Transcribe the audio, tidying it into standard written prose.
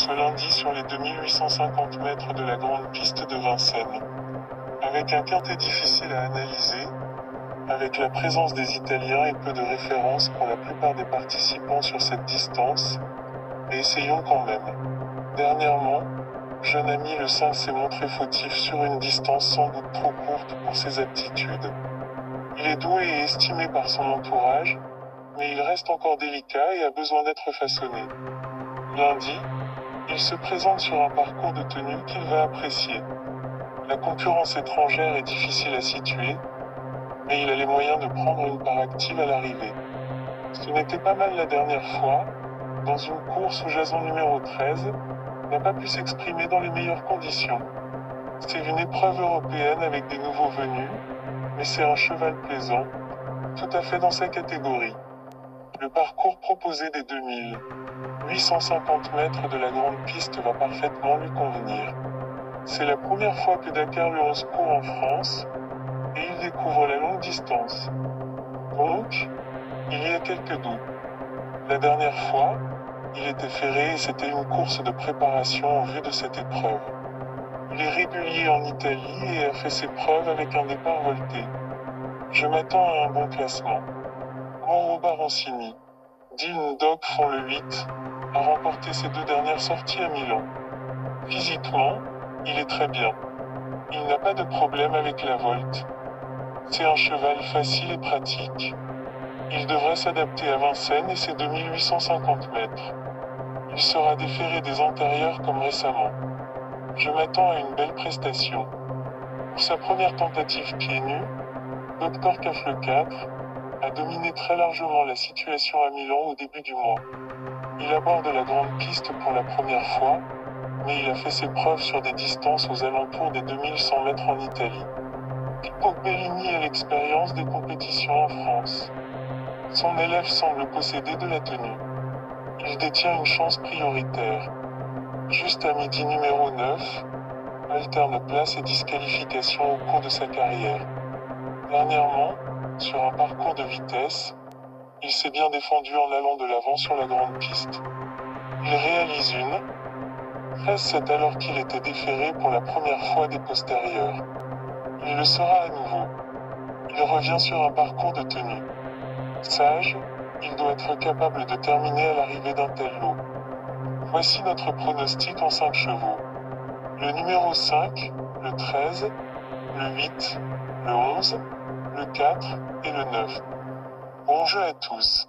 ce lundi sur les 2850 mètres de la grande piste de Vincennes. Avec un quintet difficile à analyser, avec la présence des Italiens et peu de références pour la plupart des participants sur cette distance, mais essayons quand même. Dernièrement, Jeune Ami le 5 s'est montré fautif sur une distance sans doute trop courte pour ses aptitudes. Il est doué et estimé par son entourage, mais il reste encore délicat et a besoin d'être façonné. Lundi, il se présente sur un parcours de tenue qu'il va apprécier. La concurrence étrangère est difficile à situer, mais il a les moyens de prendre une part active à l'arrivée. Ce n'était pas mal la dernière fois, dans une course où Jason numéro 13 n'a pas pu s'exprimer dans les meilleures conditions. C'est une épreuve européenne avec des nouveaux venus, mais c'est un cheval plaisant, tout à fait dans sa catégorie. Le parcours proposé des 2850 mètres de la grande piste va parfaitement lui convenir. C'est la première fois que Dakar le 11 court en France, et il découvre la longue distance. Donc, il y a quelques doutes. La dernière fois, il était ferré et c'était une course de préparation en vue de cette épreuve. Il est régulier en Italie et a fait ses preuves avec un départ volté. Je m'attends à un bon classement. Mauro Baroncini, Dylan Dog font le 8, a remporté ses deux dernières sorties à Milan. Physiquement, il est très bien. Il n'a pas de problème avec la volte. C'est un cheval facile et pratique. Il devrait s'adapter à Vincennes et ses 2850 mètres. Il sera déféré des antérieurs comme récemment. Je m'attends à une belle prestation. Pour sa première tentative pieds nus, Dr Cafle 4 a dominé très largement la situation à Milan au début du mois. Il aborde la grande piste pour la première fois, mais il a fait ses preuves sur des distances aux alentours des 2100 mètres en Italie. Pippo Bellini a l'expérience des compétitions en France. Son élève semble posséder de la tenue. Il détient une chance prioritaire. Juste à midi numéro 9, alterne place et disqualification au cours de sa carrière. Dernièrement, sur un parcours de vitesse, il s'est bien défendu en allant de l'avant sur la grande piste. Il réalise une 13-7 alors qu'il était déféré pour la première fois des postérieurs. Il le sera à nouveau. Il revient sur un parcours de tenue. Sage, il doit être capable de terminer à l'arrivée d'un tel lot. Voici notre pronostic en 5 chevaux. Le numéro 5, le 13, le 8, le 11, le 4 et le 9. Bon jeu à tous.